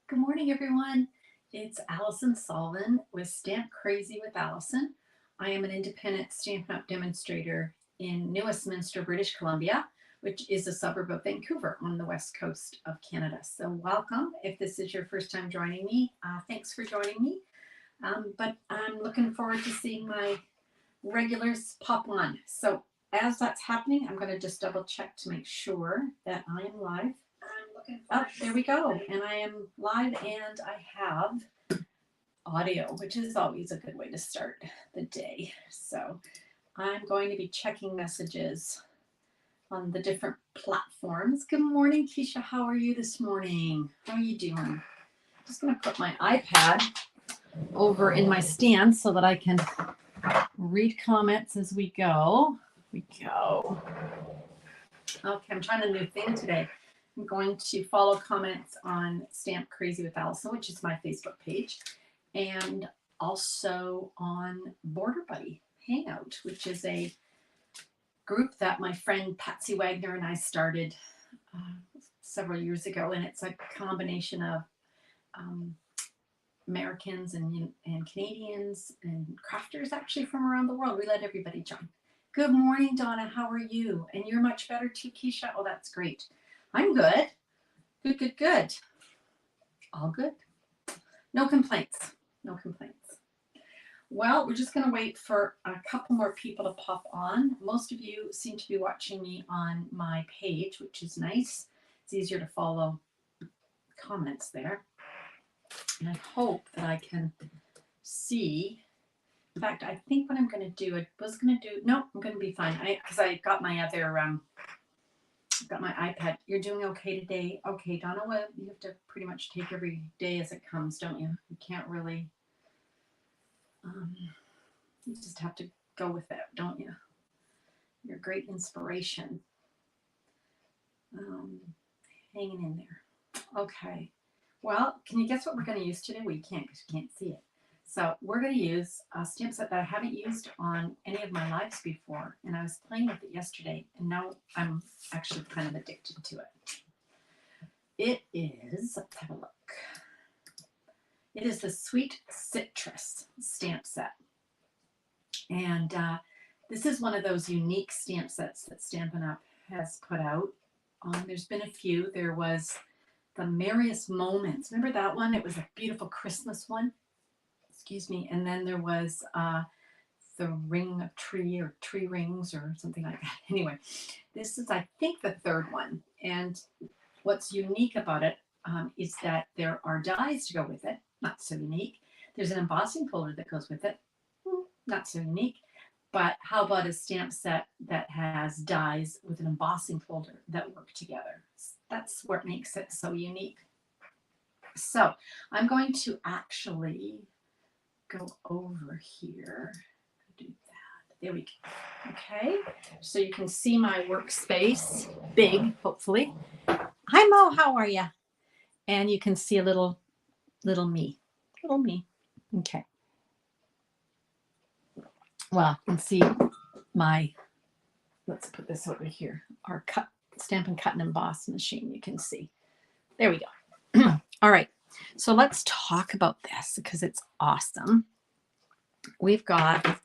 Good morning, everyone. It's Alison Sullivan with Stamp Crazy with Alison. I am an independent Stampin' Up! Demonstrator in New Westminster, British Columbia, which is a suburb of Vancouver on the west coast of Canada. So, welcome. If this is your first time joining me, thanks for joining me. But I'm looking forward to seeing my regulars pop on. So, as that's happening, I'm going to just double check to make sure that I am live. Oh, there we go. And I am live and I have audio, which is always a good way to start the day. So I'm going to be checking messages on the different platforms. Good morning, Keisha. How are you this morning? How are you doing? Just going to put my iPad over in my stand so that I can read comments as we go. Okay, I'm trying a new thing today. I'm going to follow comments on Stamp Crazy with Alison, which is my Facebook page, and also on Border Buddy Hangout, which is a group that my friend Patsy Waggoner and I started several years ago, and it's a combination of Americans and Canadians and crafters actually from around the world. We let everybody join. Good morning, Donna. How are you? And you're much better too, Keisha. Oh, that's great. I'm good. Good. All good. No complaints. Well, we're just going to wait for a couple more people to pop on. Most of you seem to be watching me on my page, which is nice. It's easier to follow comments there. And I hope that I can see. In fact, I think what I'm going to do, I'm going to be fine. Because I got my other, got my iPad. You're doing okay today? Okay, Donna, well, you have to pretty much take every day as it comes, don't you? You can't really, you just have to go with it, don't you? You're a great inspiration. Hanging in there. Okay. Well, can you guess what we're going to use today? Well, you can't because you can't see it. So we're going to use a stamp set that I haven't used on any of my lives before. And I was playing with it yesterday, and now I'm actually kind of addicted to it. It is, let's have a look. It is the Sweet Citrus stamp set. And this is one of those unique stamp sets that Stampin' Up! Has put out. There's been a few. There was the Merriest Moments. Remember that one? It was a beautiful Christmas one. Excuse me. And then there was the Ring of Tree or Tree Rings or something like that. Anyway, this is, I think, the third one. And what's unique about it is that there are dies to go with it. Not so unique. There's an embossing folder that goes with it. Not so unique. But how about a stamp set that has dies with an embossing folder that work together? That's what makes it so unique. So I'm going to actually go over here. Do that. There we go. Okay. So you can see my workspace. Big, hopefully. Hi, Mo. How are you? And you can see a little me. Little me. Okay. Well, you can see my, let's put this over here, our Stamp and Cut and Emboss machine. You can see. There we go. All right. So let's talk about this because it's awesome. We've got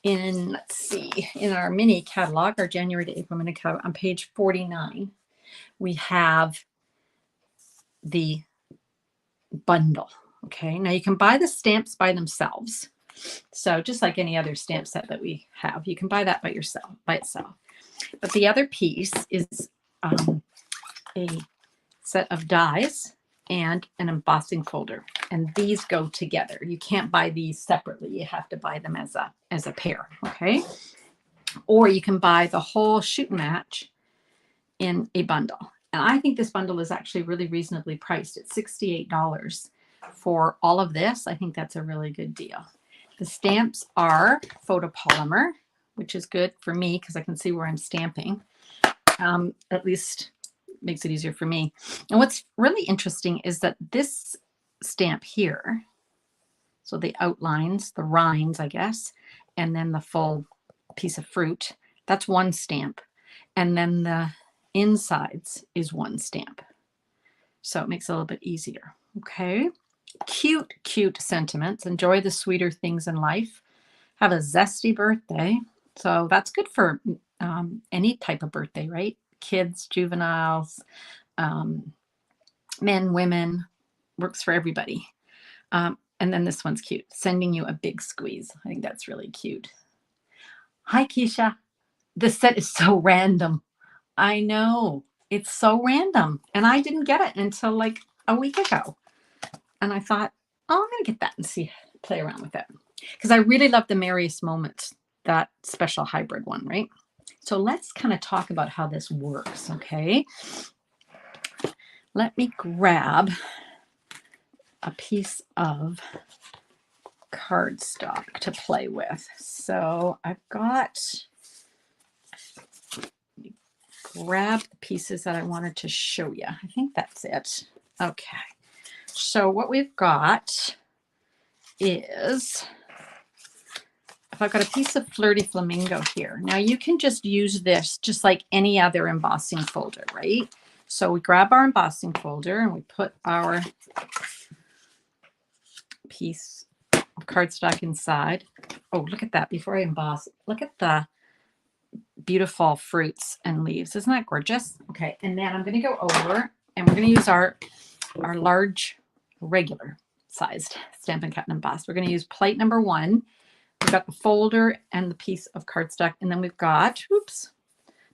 in our mini catalog, our January to April mini catalog, on page 49, we have the bundle. Okay. Now you can buy the stamps by themselves. So just like any other stamp set that we have, you can buy that by itself. But the other piece is a set of dies and an embossing folder, and these go together. You can't buy these separately. You have to buy them as a pair, okay? Or you can buy the whole shoot and match in a bundle. And I think this bundle is actually really reasonably priced. It's $68 for all of this. I think that's a really good deal. The stamps are photopolymer, which is good for me because I can see where I'm stamping. At least makes it easier for me. And what's really interesting is that this stamp here, so the outlines, the rinds, I guess, and then the full piece of fruit, that's one stamp. And then the insides is one stamp. So it makes it a little bit easier. Okay. Cute, cute sentiments. Enjoy the sweeter things in life. Have a zesty birthday. So that's good for any type of birthday, right? Kids, juveniles, men, women, works for everybody. And then this one's cute. Sending you a big squeeze. I think that's really cute. Hi, Keisha. This set is so random. I know. It's so random. And I didn't get it until like a week ago. And I thought, oh, I'm going to get that and see, play around with it. Because I really love the Merriest Moments, that special hybrid one, right? So let's kind of talk about how this works, okay? Let me grab a piece of cardstock to play with. So I've got, grab the pieces that I wanted to show you. I think that's it. Okay. So what we've got is, if I've got a piece of Flirty Flamingo here. Now you can just use this just like any other embossing folder, right? So we grab our embossing folder and we put our piece of cardstock inside. Oh, look at that. Before I emboss, look at the beautiful fruits and leaves. Isn't that gorgeous? Okay, and then I'm going to go over and we're going to use our large, regular sized Stampin' Cut and Emboss. We're going to use plate number 1. We've got the folder and the piece of cardstock, and then we've got, oops,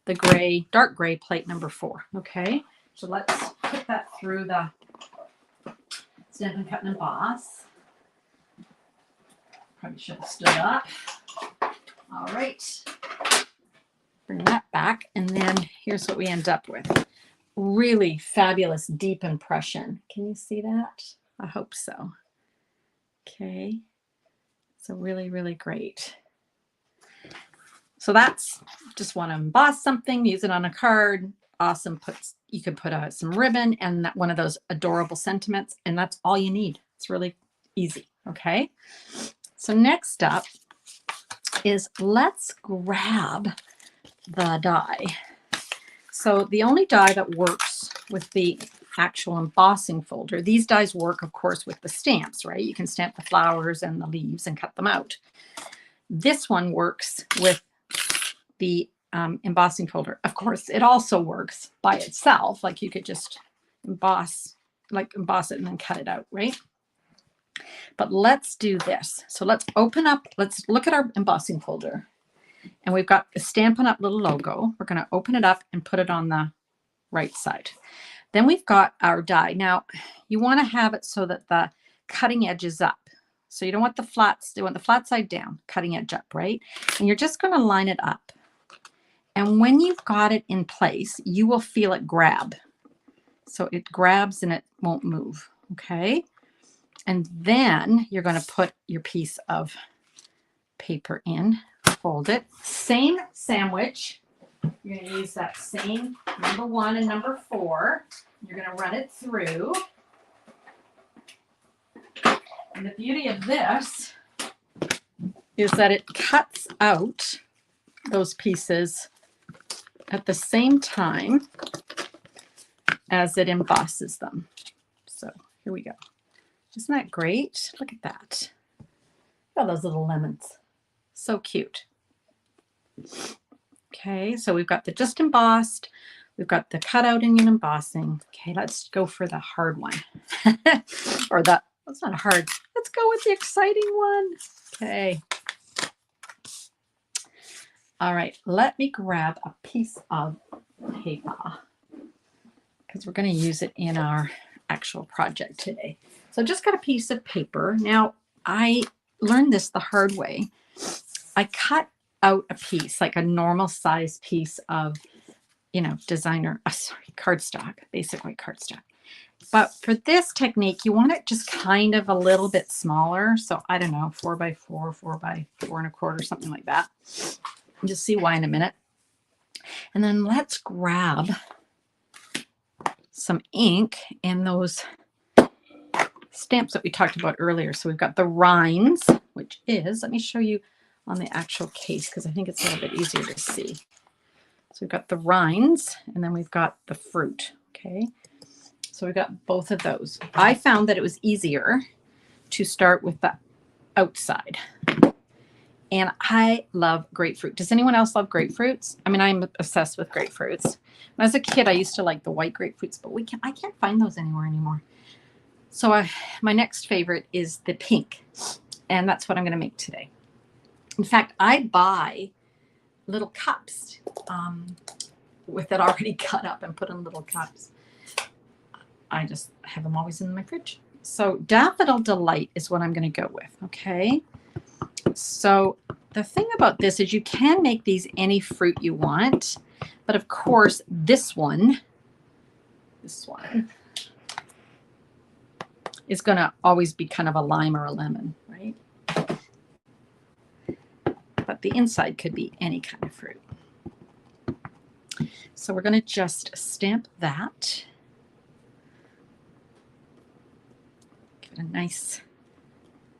the gray, dark gray plate number 4. Okay, so let's put that through the Stampin' Cut and Emboss. Probably should have stood up. All right, bring that back, and then here's what we end up with. Really fabulous deep impression. Can you see that? I hope so. Okay, so really, really great. So that's just want to emboss something, use it on a card. Awesome. You can put some ribbon and one of those adorable sentiments, and that's all you need. It's really easy. Okay. So next up is, let's grab the die. So the only die that works with the actual embossing folder, these dies work, of course, with the stamps, right? You can stamp the flowers and the leaves and cut them out. This one works with the embossing folder. Of course, it also works by itself. Like you could just emboss it and then cut it out, right? But let's do this. So let's open up, let's look at our embossing folder. And we've got the Stampin' Up! Little logo. We're going to open it up and put it on the right side. Then we've got our die. Now, you want to have it so that the cutting edge is up. So you don't want the flats, you want the flat side down, cutting edge up, right? And you're just going to line it up. And when you've got it in place, you will feel it grab. So it grabs and it won't move, okay? And then you're going to put your piece of paper in, fold it. Same sandwich. You're going to use that same number 1 and number 4. You're going to run it through. And the beauty of this is that it cuts out those pieces at the same time as it embosses them. So here we go. Isn't that great? Look at that. Look at those little lemons. So cute. Okay, so we've got the just embossed. We've got the cutout and embossing. Okay, let's go for the hard one. Or that's not hard. Let's go with the exciting one. Okay. All right, let me grab a piece of paper because we're going to use it in our actual project today. So I just got a piece of paper. Now, I learned this the hard way. I cut out a piece, like a normal size piece of, cardstock, basically cardstock. But for this technique, you want it just kind of a little bit smaller. So I don't know, 4 by 4, 4 by 4 1/4, something like that. You'll see why in a minute. And then let's grab some ink and those stamps that we talked about earlier. So we've got the rinds, which is, let me show you on the actual case because I think it's a little bit easier to see. So we've got the rinds and then we've got the fruit. Okay. So So we got both of those. I found that it was easier to start with the outside. And I love grapefruit. Does anyone else love grapefruits? I mean, I'm obsessed with grapefruits. When I was a kid, I used to like the white grapefruits, but I can't find those anymore. So my next favorite is the pink, and that's what I'm going to make today. In fact, I buy little cups with it already cut up and put in little cups. I just have them always in my fridge. So Daffodil Delight is what I'm going to go with, okay? So the thing about this is you can make these any fruit you want, but of course this one is going to always be kind of a lime or a lemon, right? But the inside could be any kind of fruit. So we're going to just stamp that. Give it a nice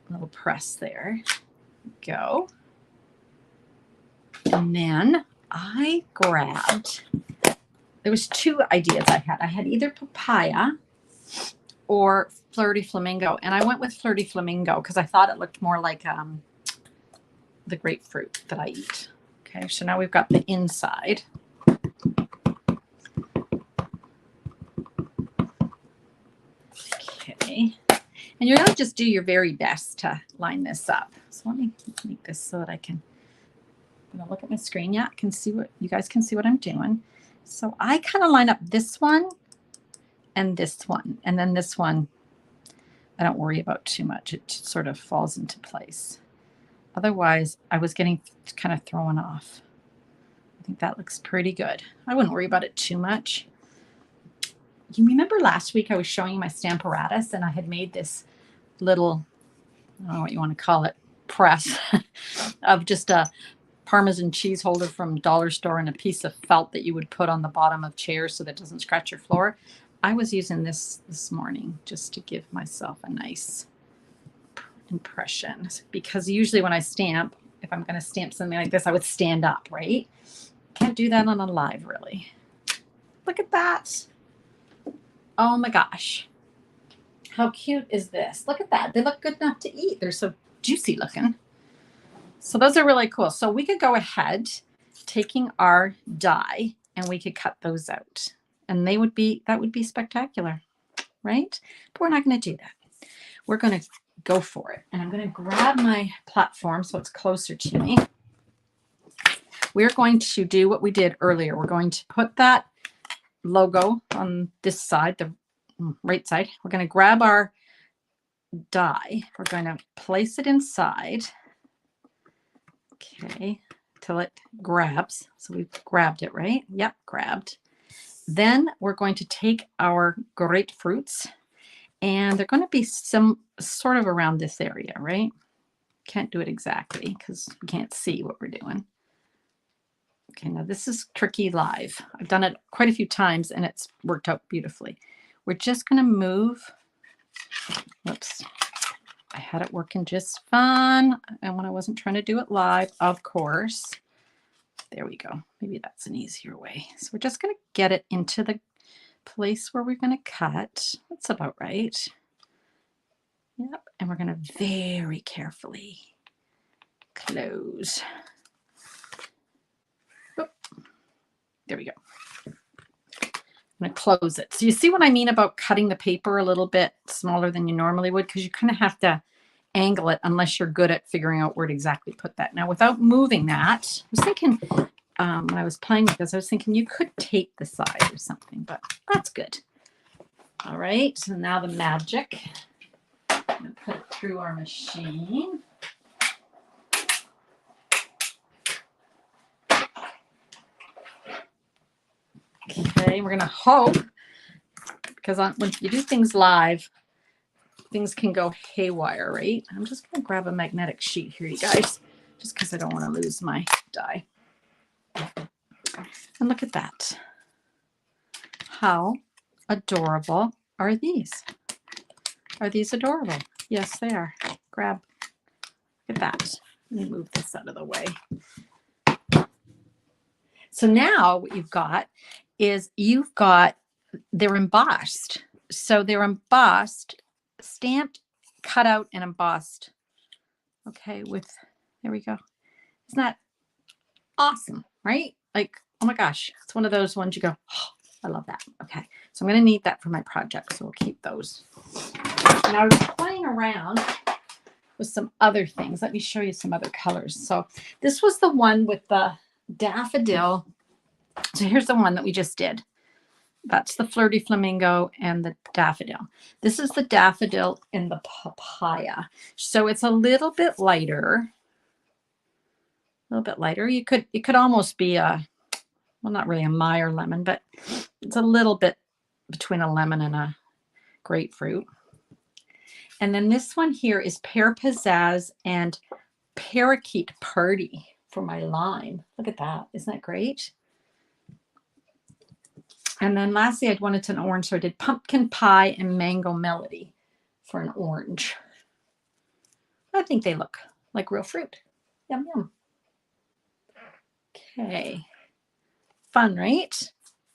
little press there. Go. And then I grabbed, there was two ideas I had. I had either papaya or Fleur de Flamingo. And I went with Fleur de Flamingo because I thought it looked more like the grapefruit that I eat. Okay, so now we've got the inside. Okay. And you're going to just do your very best to line this up. So let me make this so that I can, I'm going to look at my screen. Yeah, I can see what, you guys can see what I'm doing. So I kind of line up this one and this one. And then this one, I don't worry about too much. It sort of falls into place. Otherwise, I was getting kind of thrown off. I think that looks pretty good. I wouldn't worry about it too much. You remember last week I was showing you my Stamparatus and I had made this little, I don't know what you want to call it, press of just a Parmesan cheese holder from dollar store and a piece of felt that you would put on the bottom of chairs so that it doesn't scratch your floor. I was using this morning just to give myself a nice impression, because usually when I stamp, if I'm going to stamp something like this, I would stand up, right? Can't do that on a live, really. Look at that. Oh my gosh. How cute is this? Look at that. They look good enough to eat. They're so juicy looking. So those are really cool. So we could go ahead taking our die and we could cut those out. And that would be spectacular, right? But we're not going to do that. We're going to go for it. And I'm going to grab my platform so it's closer to me. We're going to do what we did earlier. We're going to put that logo on this side, the right side. We're going to grab our die. We're going to place it inside. Okay, till it grabs. So we've grabbed it, right? Yep, grabbed. Then we're going to take our grapefruits, and they're going to be some sort of around this area, right? Can't do it exactly because we can't see what we're doing. Okay, now this is tricky live. I've done it quite a few times and it's worked out beautifully. We're just going to move. Whoops. I had it working just fine. And when I wasn't trying to do it live, of course. There we go. Maybe that's an easier way. So we're just going to get it into the place where we're going to cut. That's about right. Yep. And we're going to very carefully close. There we go. I'm going to close it. So you see what I mean about cutting the paper a little bit smaller than you normally would, because you kind of have to angle it unless you're good at figuring out where to exactly put that. Now, without moving that, I was thinking, when I was playing with this, I was thinking you could tape the side or something, but that's good. All right, so now the magic. I'm going to put it through our machine. Okay, we're going to hope, because when you do things live, things can go haywire, right? I'm just going to grab a magnetic sheet here, you guys, just because I don't want to lose my die. And look at that. How adorable are these? Are these adorable? Yes, they are. Grab. Look at that. Let me move this out of the way. So now what you've got is they're embossed. So they're embossed, stamped, cut out, and embossed. Okay, there we go. Isn't that awesome, right? Like, oh my gosh, it's one of those ones you go, oh, I love that. Okay, so I'm going to need that for my project, so we'll keep those. And I was playing around with some other things. Let me show you some other colors. So this was the one with the daffodil. So here's the one that we just did. That's the Flirty Flamingo and the daffodil. This is the daffodil in the papaya. So it's a little bit lighter. A little bit lighter. It could almost be a, well, not really a Meyer lemon, but it's a little bit between a lemon and a grapefruit. And then this one here is Pear Pizzazz and Parakeet Party for my lime. Look at that. Isn't that great? And then lastly, I wanted an orange, so I did Pumpkin Pie and Mango Melody for an orange. I think they look like real fruit. Yum, yum. Okay. Fun, right?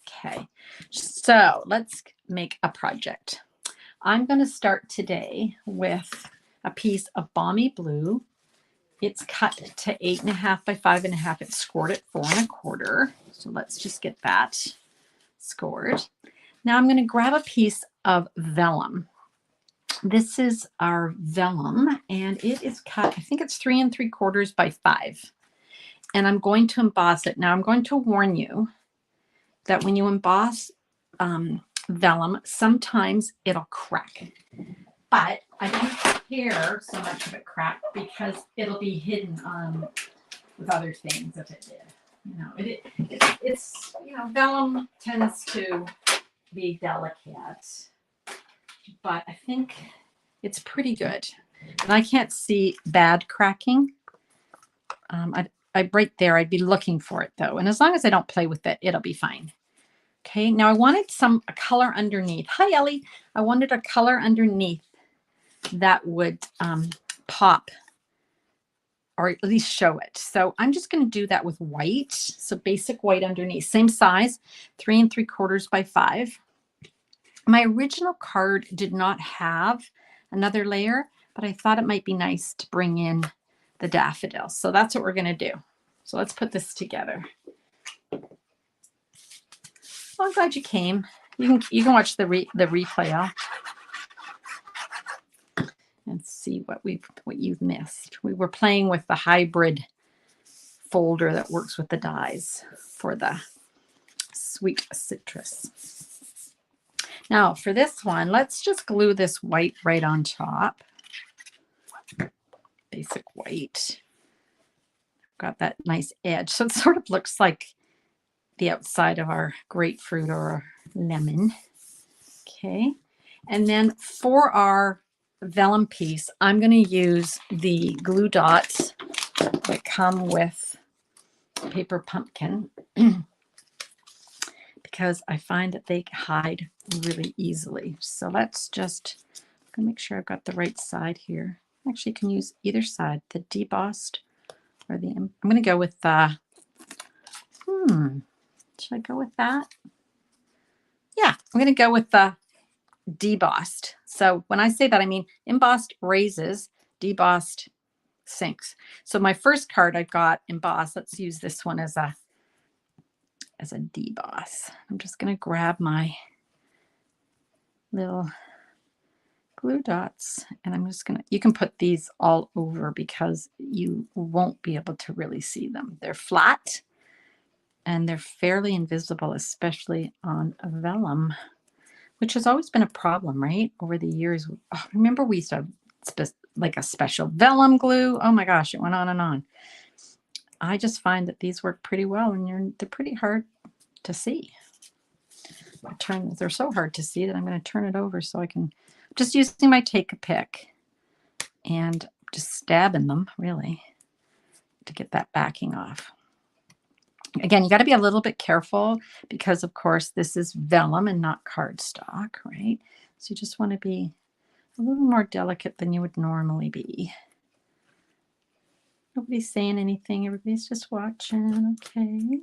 Okay. So let's make a project. I'm going to start today with a piece of Balmy Blue. It's cut to 8.5 by 5.5. It's scored at 4 1/4. So let's just get that scored. Now I'm going to grab a piece of vellum. This is our vellum, and it is cut, I think it's 3 3/4 by 5. And I'm going to emboss it. Now I'm going to warn you that when you emboss vellum, sometimes it'll crack. But I don't care so much of it crack because it'll be hidden with other things if it did. You know, it's you know, vellum tends to be delicate, but I think it's pretty good. And I can't see bad cracking. I right there, I'd be looking for it though. And as long as I don't play with it, it'll be fine. Okay, now I wanted a color underneath. Hi, Ellie. I wanted a color underneath that would pop or at least show it. So I'm just going to do that with white. So basic white underneath, same size, 3 3/4 by 5. My original card did not have another layer, but I thought it might be nice to bring in the daffodils. So that's what we're going to do. So let's put this together. Well, I'm glad you came. You can watch the replay and see what you've missed. We were playing with the hybrid folder that works with the dies for the sweet citrus. Now for this one, let's just glue this white right on top. Basic white. Got that nice edge. So it sort of looks like the outside of our grapefruit or our lemon. Okay. And then for our vellum piece, I'm going to use the glue dots that come with Paper Pumpkin because I find that they hide really easily. So let's just make sure I've got the right side here. Actually, you can use either side, the debossed or the, I'm going to go with the, should I go with that? Yeah, I'm going to go with the debossed. So when I say that, I mean embossed raises, debossed sinks. So my first card I got embossed. Let's use this one as a deboss. I'm just going to grab my little glue dots and I'm just going to, you can put these all over because you won't be able to really see them. They're flat and they're fairly invisible, especially on a vellum, which has always been a problem, right? Over the years. Oh, remember we used to have like a special vellum glue. Oh my gosh, it went on and on. I just find that these work pretty well and they're pretty hard to see. They're so hard to see that I'm going to turn it over so I can, just using my Take-A-Pick and just stabbing them really to get that backing off. Again, you got to be a little bit careful because, of course, this is vellum and not cardstock, right? So you just want to be a little more delicate than you would normally be. Nobody's saying anything. Everybody's just watching. Okay.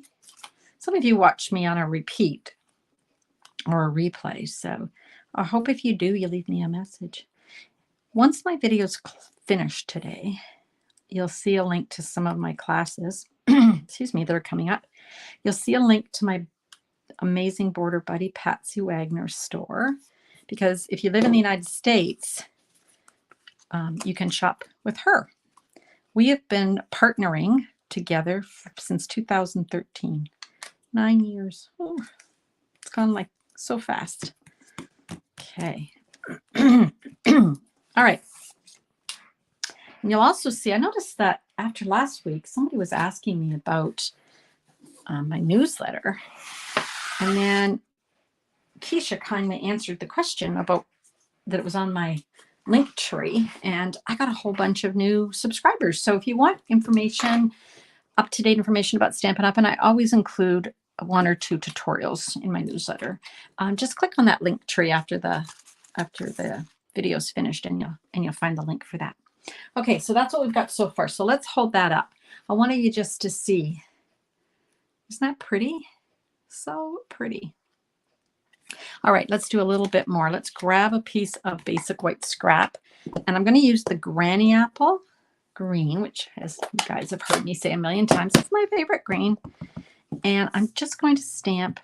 Some of you watch me on a repeat or a replay, so I hope if you do, you leave me a message. Once my video's finished today, you'll see a link to some of my classes, excuse me, that are coming up. You'll see a link to my amazing border buddy, Patsy Waggoner store, because if you live in the United States, you can shop with her. We have been partnering together since 2013. 9 years. Oh, it's gone like so fast. Okay. All right. And you'll also see, I noticed that after last week, somebody was asking me about my newsletter. And then Keisha kindly answered the question about that it was on my link tree. And I got a whole bunch of new subscribers. So if you want information, up-to-date information about Stampin' Up, and I always include 1 or 2 tutorials in my newsletter, just click on that link tree after the video's finished, and you'll find the link for that. Okay, so that's what we've got so far. So let's hold that up. I wanted you just to see. Isn't that pretty? So pretty. All right, let's do a little bit more. Let's grab a piece of basic white scrap, and I'm going to use the Granny Apple green, which, as you guys have heard me say a million times, it's my favorite green. And I'm just going to stamp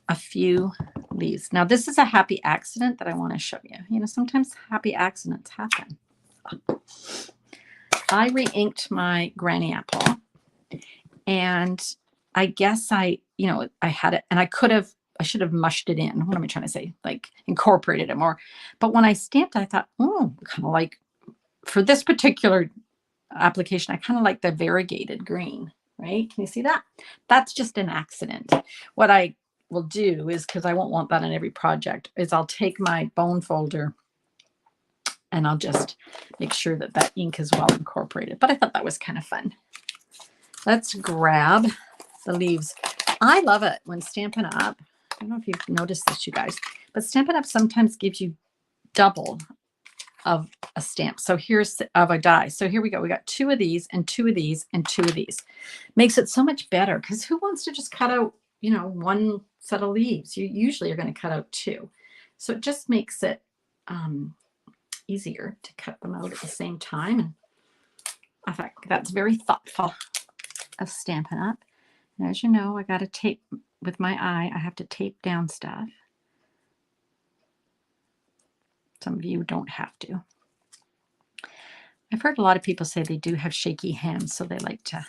a few leaves. Now, this is a happy accident that I want to show you. You know, sometimes happy accidents happen. I re-inked my Granny Apple, and I guess I had it, and I should have mushed it in. What am I trying to say? Like incorporated it more. But when I stamped it, I thought, oh, kind of like, for this particular application, I kind of like the variegated green, right? Can you see that? That's just an accident. What I will do is, because I won't want that on every project, is I'll take my bone folder and I'll just make sure that that ink is well incorporated. But I thought that was kind of fun. Let's grab the leaves. I love it when Stampin' Up, I don't know if you've noticed this, you guys, but Stampin' Up sometimes gives you double of a stamp. So here's of a die. So here we go. We got 2 of these and 2 of these and 2 of these. Makes it so much better, because who wants to just cut out, 1 set of leaves? You usually are going to cut out 2. So it just makes it easier to cut them out at the same time. And I thought that's very thoughtful of Stampin' Up. And as you know, I got to tape with my eye. I have to tape down stuff. Some of you don't have to. I've heard a lot of people say they do have shaky hands, so they like to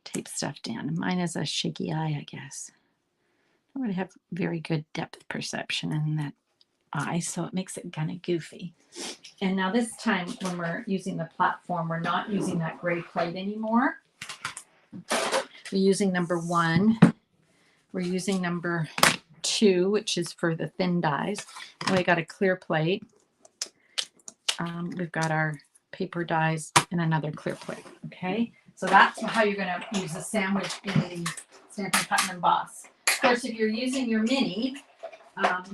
tape stuff down. Mine is a shaky eye, I guess. I don't really have very good depth perception in that eye, so it makes it kind of goofy. And now this time, when we're using the platform, we're not using that gray plate anymore. We're using number 1. We're using number 2, which is for the thin dies. And we got a clear plate. We've got our paper dies and another clear plate. Okay, so that's how you're going to use the sandwich in the Stampin' Cut and Emboss. Of course, if you're using your mini,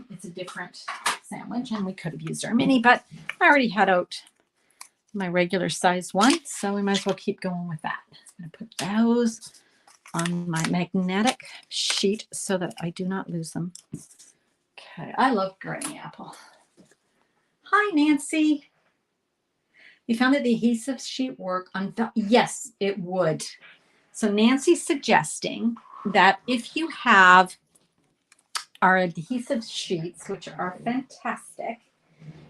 it's a different sandwich, and we could have used our mini, but I already had out my regular size one, so we might as well keep going with that. I'm going to put those on my magnetic sheet so that I do not lose them. Okay, I love Granny Apple. Hi, Nancy. You found that the adhesive sheet work on, yes, it would. So Nancy's suggesting that if you have our adhesive sheets, which are fantastic,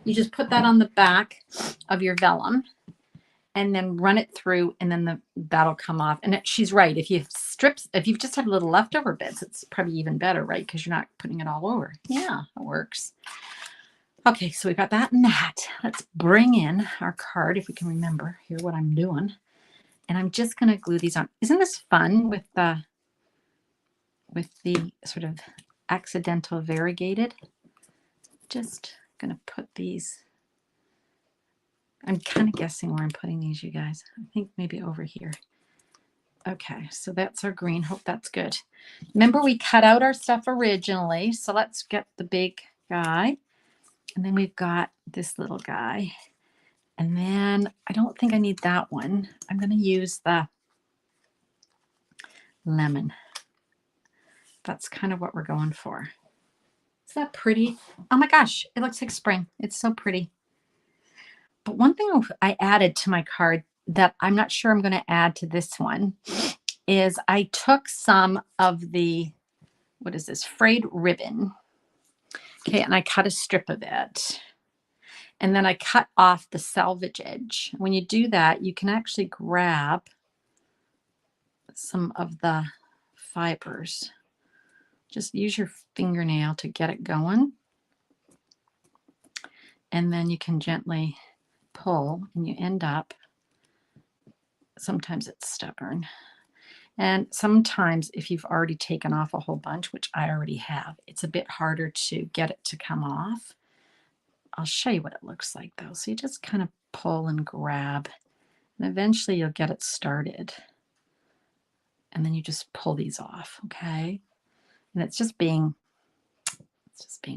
you just put that on the back of your vellum and then run it through, and then that'll come off. And she's right. If you've just had little leftover bits, it's probably even better, right? Because you're not putting it all over. Yeah, it works. Okay, so we've got that and that. Let's bring in our card, if we can remember here what I'm doing. And I'm just going to glue these on. Isn't this fun with the sort of accidental variegated? Just going to put these. I'm kind of guessing where I'm putting these, you guys. I think maybe over here. Okay, so that's our green. Hope that's good. Remember, we cut out our stuff originally. So let's get the big guy. And then we've got this little guy. And then I don't think I need that one. I'm going to use the lemon. That's kind of what we're going for. that pretty? Oh my gosh, it looks like spring. It's so pretty. But one thing I added to my card that I'm not sure I'm going to add to this one is I took some of the, what is this, frayed ribbon. Okay, and I cut a strip of it. And then I cut off the selvage edge. When you do that, you can actually grab some of the fibers. Just use your fingernail to get it going. And then you can gently pull and you end up, sometimes it's stubborn. And sometimes if you've already taken off a whole bunch, which I already have, it's a bit harder to get it to come off. I'll show you what it looks like though. So you just kind of pull and grab, and eventually you'll get it started. And then you just pull these off, okay? And it's just being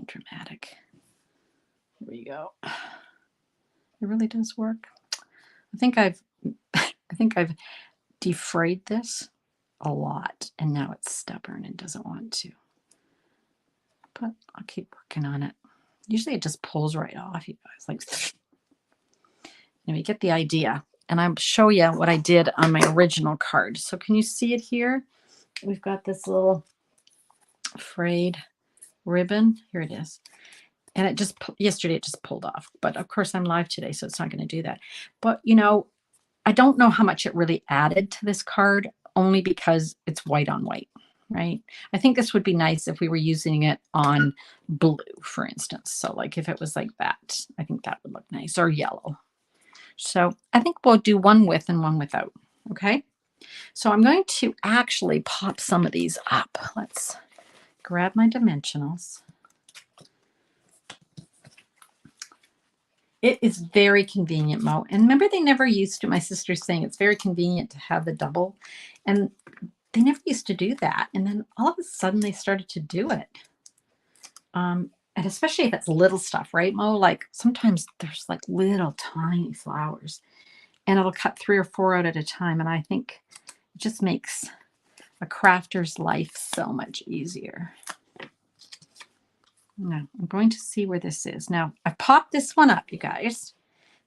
dramatic. Here we go. It really does work. I think I've defrayed this a lot, and now it's stubborn and doesn't want to. But I'll keep working on it. Usually it just pulls right off, you guys. Like, anyway, you get the idea. And I'll show you what I did on my original card. So can you see it here? We've got this little frayed ribbon. Here it is. And it just, yesterday it just pulled off. But of course I'm live today, so it's not going to do that. But you know, I don't know how much it really added to this card, only because it's white on white, right? I think this would be nice if we were using it on blue, for instance. So like if it was like that, I think that would look nice, or yellow. So I think we'll do one with and one without, okay? So I'm going to actually pop some of these up. Let's grab my dimensionals. It is very convenient, Mo. And remember, they never used to, my sister's saying it's very convenient to have the double. And they never used to do that. And then all of a sudden they started to do it. And especially if it's little stuff, right, Mo? Like sometimes there's like little tiny flowers and it'll cut 3 or 4 out at a time. And I think it just makes a crafter's life so much easier. Now, I'm going to see where this is. Now, I've popped this one up, you guys.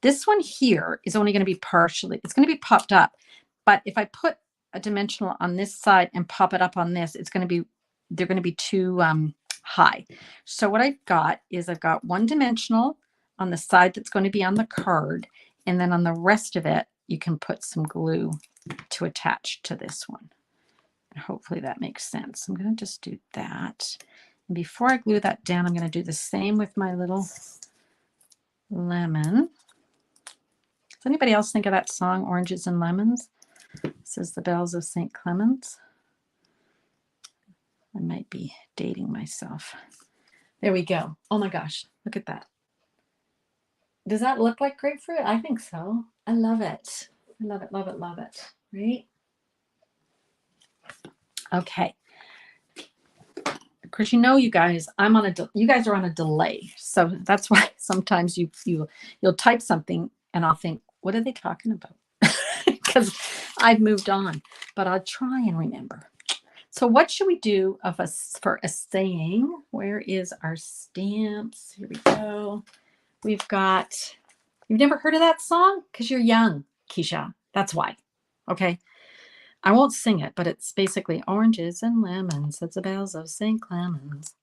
This one here is only going to be partially, it's going to be popped up. But if I put a dimensional on this side and pop it up on this, it's going to be, they're going to be too high. So what I've got is I've got one dimensional on the side that's going to be on the card. And then on the rest of it, you can put some glue to attach to this one. And hopefully that makes sense. I'm going to just do that. And before I glue that down, I'm going to do the same with my little lemon. Does anybody else think of that song, Oranges and Lemons? This is the Bells of St. Clements. I might be dating myself. There we go. Oh my gosh, look at that. Does that look like grapefruit? I think so. I love it. I love it, love it, love it. Right? Okay. Of course, you know, you guys, you guys are on a delay. So that's why sometimes you'll type something and I'll think, what are they talking about? Because I've moved on, but I'll try and remember. So what should we do for a saying? Where is our stamps? Here we go. We've got, you've never heard of that song? Because you're young, Keisha. That's why. Okay. I won't sing it, but it's basically oranges and lemons. That's the bells of St. Clements.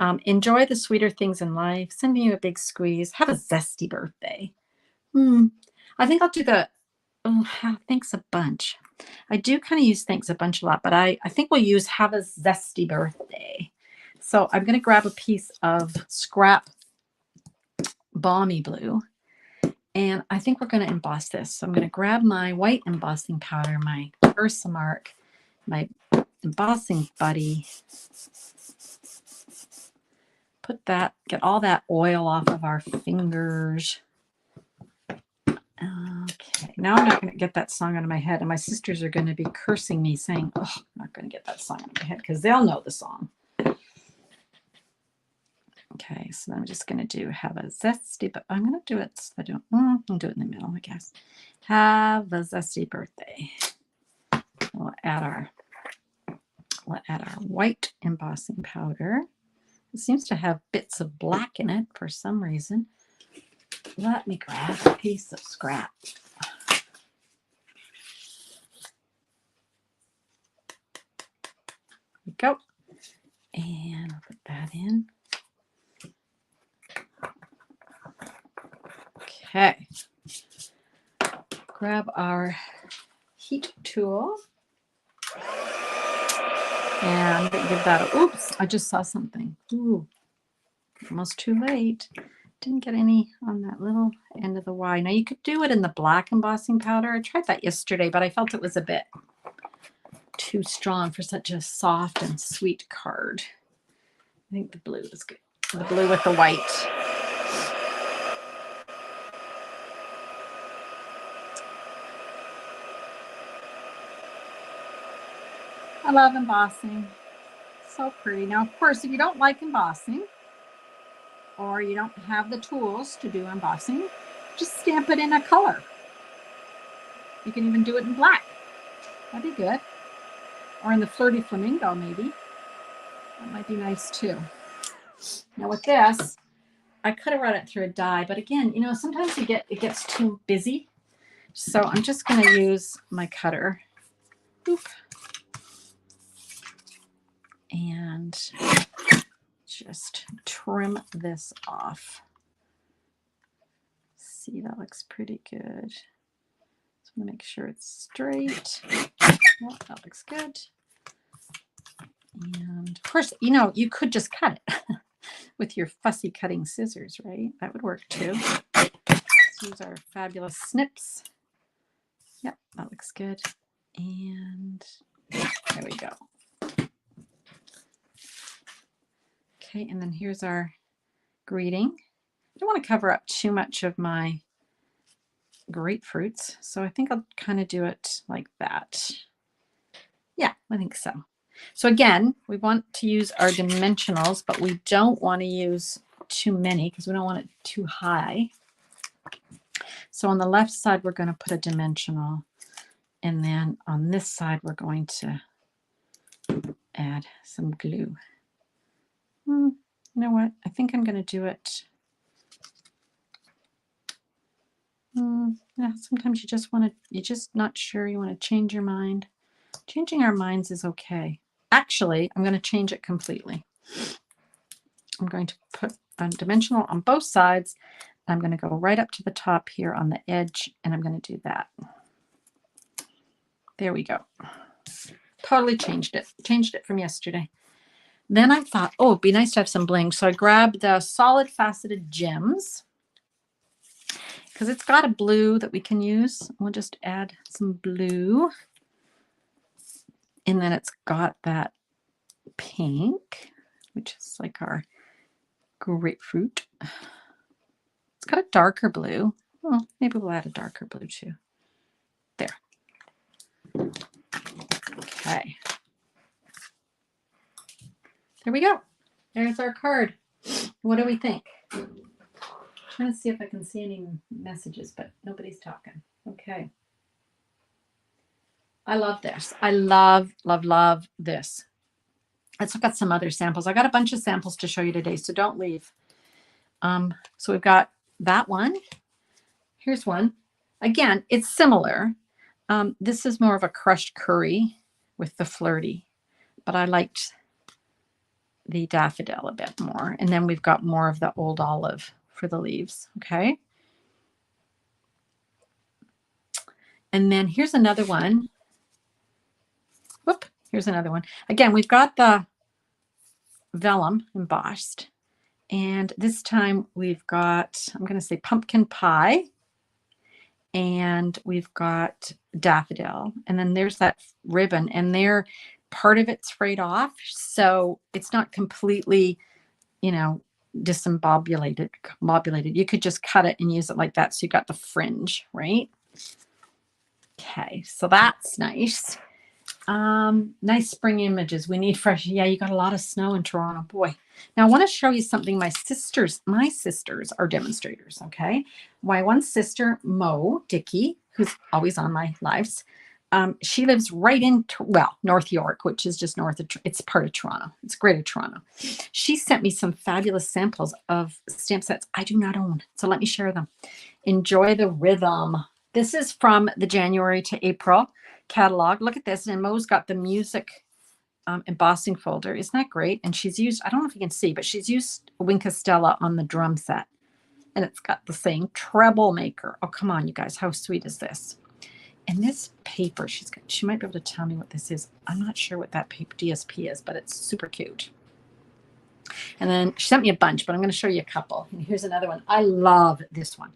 Enjoy the sweeter things in life. Sending you a big squeeze. Have a zesty birthday. I think I'll do the thanks a bunch. I do kind of use thanks a bunch a lot, but I think we'll use have a zesty birthday. So I'm going to grab a piece of scrap balmy blue. And I think we're going to emboss this. So I'm going to grab my white embossing powder, my Versamark, my embossing buddy. Put that, get all that oil off of our fingers. Okay, now I'm not going to get that song out of my head. And my sisters are going to be cursing me saying, oh, I'm not going to get that song out of my head because they'll know the song. Okay, so I'm just going to do have a zesty, but I'm going to do it. I don't, I'll do it in the middle, I guess. Have a zesty birthday. We'll add our white embossing powder. It seems to have bits of black in it for some reason. Let me grab a piece of scrap. There we go. And I'll put that in. Okay. Grab our heat tool. And give that a, oops, I just saw something. Ooh, almost too late. Didn't get any on that little end of the Y. Now you could do it in the black embossing powder. I tried that yesterday, but I felt it was a bit too strong for such a soft and sweet card. I think the blue is good. The blue with the white. I love embossing. So pretty. Now, of course, if you don't like embossing or you don't have the tools to do embossing, just stamp it in a color. You can even do it in black. That'd be good. Or in the Flirty Flamingo, maybe. That might be nice too. Now with this, I could have run it through a die, but again, you know, sometimes it gets too busy. So I'm just going to use my cutter. Oop. And just trim this off. See, that looks pretty good. Just want to make sure it's straight. Oh, that looks good. And of course, you know, you could just cut it with your fussy cutting scissors, right? That would work too. Let's use our fabulous snips. Yep, that looks good. And there we go. Okay, and then here's our greeting. I don't want to cover up too much of my grapefruits, so I think I'll kind of do it like that. Yeah, I think so. So again, we want to use our dimensionals, but we don't want to use too many because we don't want it too high. So on the left side, we're going to put a dimensional. And then on this side, we're going to add some glue. You know what? I think I'm going to do it. Yeah, sometimes you're just not sure. You want to change your mind. Changing our minds is okay. Actually, I'm going to change it completely. I'm going to put a dimensional on both sides. I'm going to go right up to the top here on the edge, and I'm going to do that. There we go. Totally changed it. Changed it from yesterday. Then I thought, oh, it'd be nice to have some bling. So I grabbed the solid faceted gems because it's got a blue that we can use. We'll just add some blue. And then it's got that pink, which is like our grapefruit. It's got a darker blue. Well, maybe we'll add a darker blue too. There. Okay. There we go. There's our card. What do we think? I'm trying to see if I can see any messages, but nobody's talking. Okay. I love this. I love, love, love this. Let's look at some other samples. I got a bunch of samples to show you today, so don't leave. So we've got that one. Here's one. Again, it's similar. This is more of a crushed curry with the flirty, but I liked the daffodil a bit more. And then we've got more of the old olive for the leaves. Okay. And then here's another one. Whoop, here's another one. Again, we've got the vellum embossed. And this time we've got, I'm going to say pumpkin pie. And we've got daffodil. And then there's that ribbon. And there, part of it's frayed off. So it's not completely, you know, disembobulated. You could just cut it and use it like that. So you got the fringe, right? Okay, so that's nice. Nice spring images. We need fresh. Yeah, you got a lot of snow in Toronto. Boy. Now I want to show you something. My sisters are demonstrators. Okay. My one sister, Mo Dickey, who's always on my lives, She lives right in, North York, which is just north of, it's part of Toronto. It's Greater Toronto. She sent me some fabulous samples of stamp sets I do not own. So let me share them. Enjoy the Rhythm. This is from the January to April catalog. Look at this. And Mo's got the music embossing folder. Isn't that great? And she's used, I don't know if you can see, but she's used Wink Stella on the drum set. And it's got the same treble maker. Oh, come on, you guys. How sweet is this? And this paper, she might be able to tell me what this is. I'm not sure what that paper DSP is, but it's super cute. And then she sent me a bunch, but I'm going to show you a couple. And here's another one. I love this one.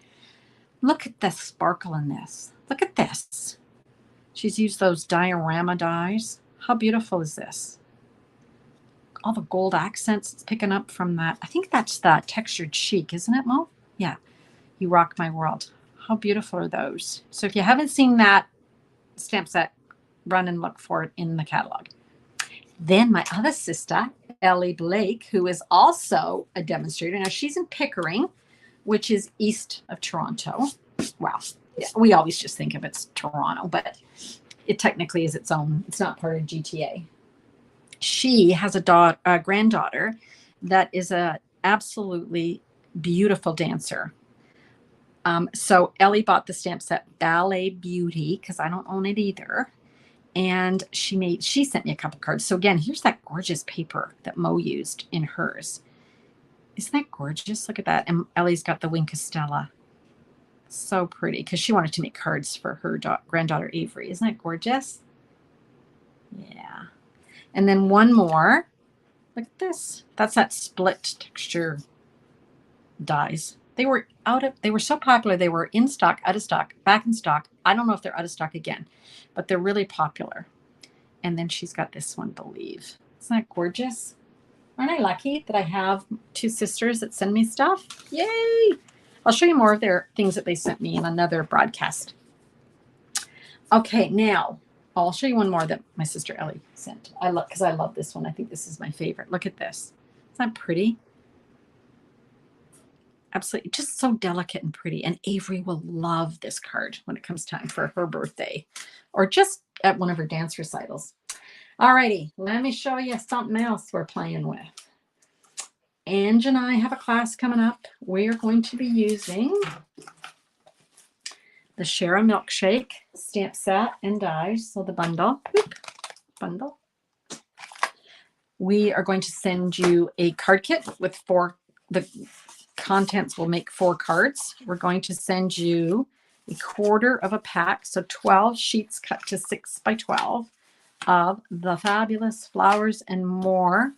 Look at the sparkle in this. Look at this. She's used those diorama dies. How beautiful is this? All the gold accents it's picking up from that. I think that's the textured chic, isn't it, Mo? Yeah. You rock my world. How beautiful are those? So if you haven't seen that stamp set, run and look for it in the catalog. Then my other sister, Ellie Blake, who is also a demonstrator. Now she's in Pickering, which is east of Toronto. Well, yeah, we always just think of it's Toronto, but it technically is its own. It's not part of GTA. She has a granddaughter that is a absolutely beautiful dancer. So Ellie bought the stamp set Ballet Beauty because I don't own it either. And she sent me a couple cards. So again, here's that gorgeous paper that Mo used in hers. Isn't that gorgeous? Look at that. And Ellie's got the Wink Stella. So pretty because she wanted to make cards for her granddaughter Avery. Isn't that gorgeous? Yeah. And then one more. Look at this. That's that split texture dies. They were so popular. They were in stock, out of stock, back in stock. I don't know if they're out of stock again, but they're really popular. And then she's got this one, Believe. Isn't that gorgeous? Aren't I lucky that I have two sisters that send me stuff? Yay! I'll show you more of their things that they sent me in another broadcast. Okay, now I'll show you one more that my sister Ellie sent. Because I love this one. I think this is my favorite. Look at this. Isn't that pretty? Absolutely, just so delicate and pretty. And Avery will love this card when it comes time for her birthday or just at one of her dance recitals. All righty, let me show you something else we're playing with. Ange and I have a class coming up. We're going to be using the Share a Milkshake stamp set and dies. So the bundle. We are going to send you a card kit with the contents will make 4 cards. We're going to send you a quarter of a pack, so 12 sheets cut to 6 by 12 of the fabulous Flowers and More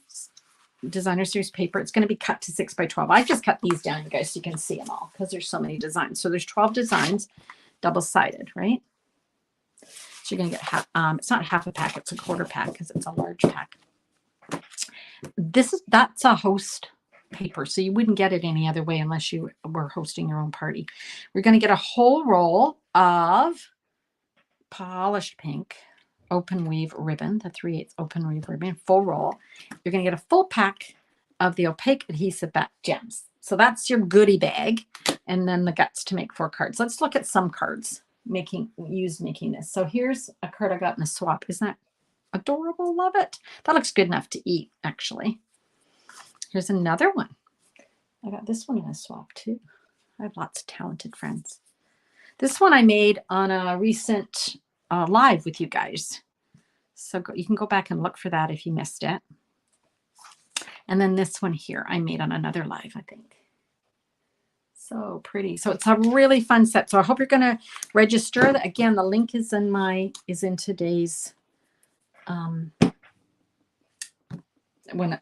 designer series paper. It's going to be cut to 6 by 12. I just cut these down, you guys, so you can see them all because there's so many designs. So there's 12 designs, double-sided, right? So you're going to get it's not half a pack, it's a quarter pack because it's a large pack. That's a host paper, so you wouldn't get it any other way unless you were hosting your own party. We're going to get a whole roll of polished pink open weave ribbon, the 3/8 open weave ribbon, full roll. You're going to get a full pack of the opaque adhesive back gems. So that's your goodie bag, and then the guts to make 4 cards. Let's look at some cards making this. So here's a card I got in a swap. Isn't that adorable? Love it. That looks good enough to eat, actually. Here's another one. I got this one in a swap too. I have lots of talented friends. This one I made on a recent live with you guys. So you can go back and look for that if you missed it. And then this one here I made on another live, I think. So pretty. So it's a really fun set. So I hope you're going to register. Again, the link is in today's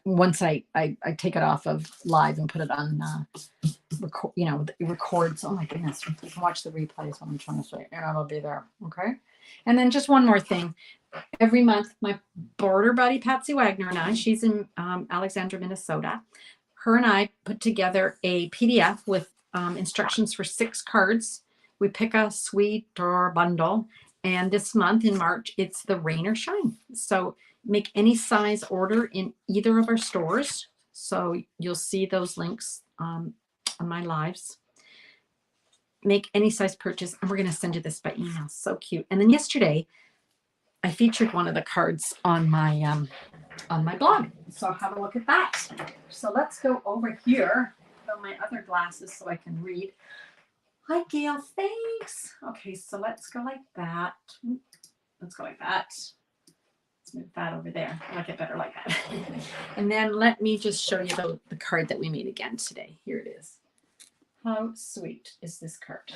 once I take it off of live and put it on it records. Oh my goodness, you can watch the replays when I'm trying to say, and it'll be there. Okay. And then just one more thing. Every month, my border buddy Patsy Waggoner and I, she's in Alexandria, Minnesota. Her and I put together a PDF with instructions for 6 cards. We pick a suite or bundle, and this month in March, it's the Rain or Shine. So make any size order in either of our stores. So you'll see those links on my lives. Make any size purchase, and we're going to send you this by email. So cute. And then yesterday, I featured one of the cards on my blog. So have a look at that. So let's go over here. Put on my other glasses so I can read. Hi, Gail. Thanks. Okay, so let's go like that. Let's go like that. Let's move that over there. I like it better like that. And then let me just show you the card that we made again today. Here it is. How sweet is this card?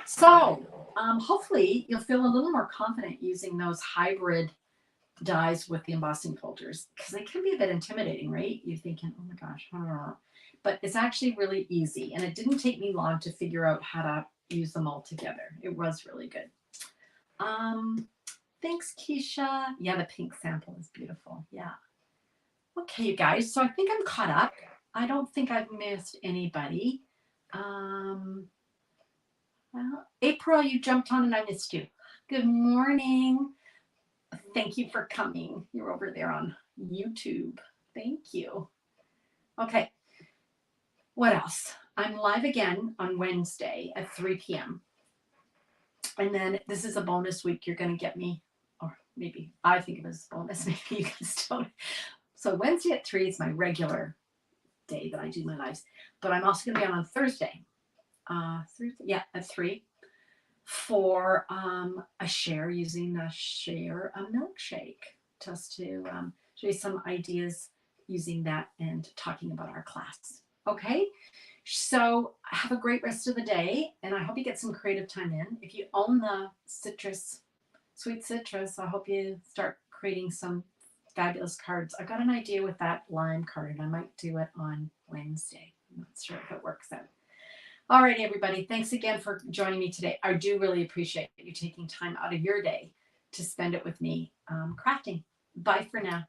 So hopefully you'll feel a little more confident using those hybrid dies with the embossing folders, because they can be a bit intimidating, right? You're thinking, oh my gosh, but it's actually really easy, and it didn't take me long to figure out how to use them all together. It was really good. Thanks, Keisha. Yeah, the pink sample is beautiful. Yeah. Okay, you guys, so I think I'm caught up. I don't think I've missed anybody. Well, April, you jumped on and I missed you. Good morning. Thank you for coming. You're over there on YouTube. Thank you. Okay. What else? I'm live again on Wednesday at 3 p.m. And then this is a bonus week. You're going to get me, or maybe I think of it as a bonus. Maybe you can still. So Wednesday at 3 is my regular day that I do my lives. But I'm also going to be on Thursday. At 3 for a share using a milkshake, just to show you some ideas using that and talking about our class. Okay, so have a great rest of the day, and I hope you get some creative time in. If you own the sweet citrus, I hope you start creating some fabulous cards. I got an idea with that lime card, and I might do it on Wednesday. I'm not sure if it works out. All right, everybody. Thanks again for joining me today. I do really appreciate you taking time out of your day to spend it with me crafting. Bye for now.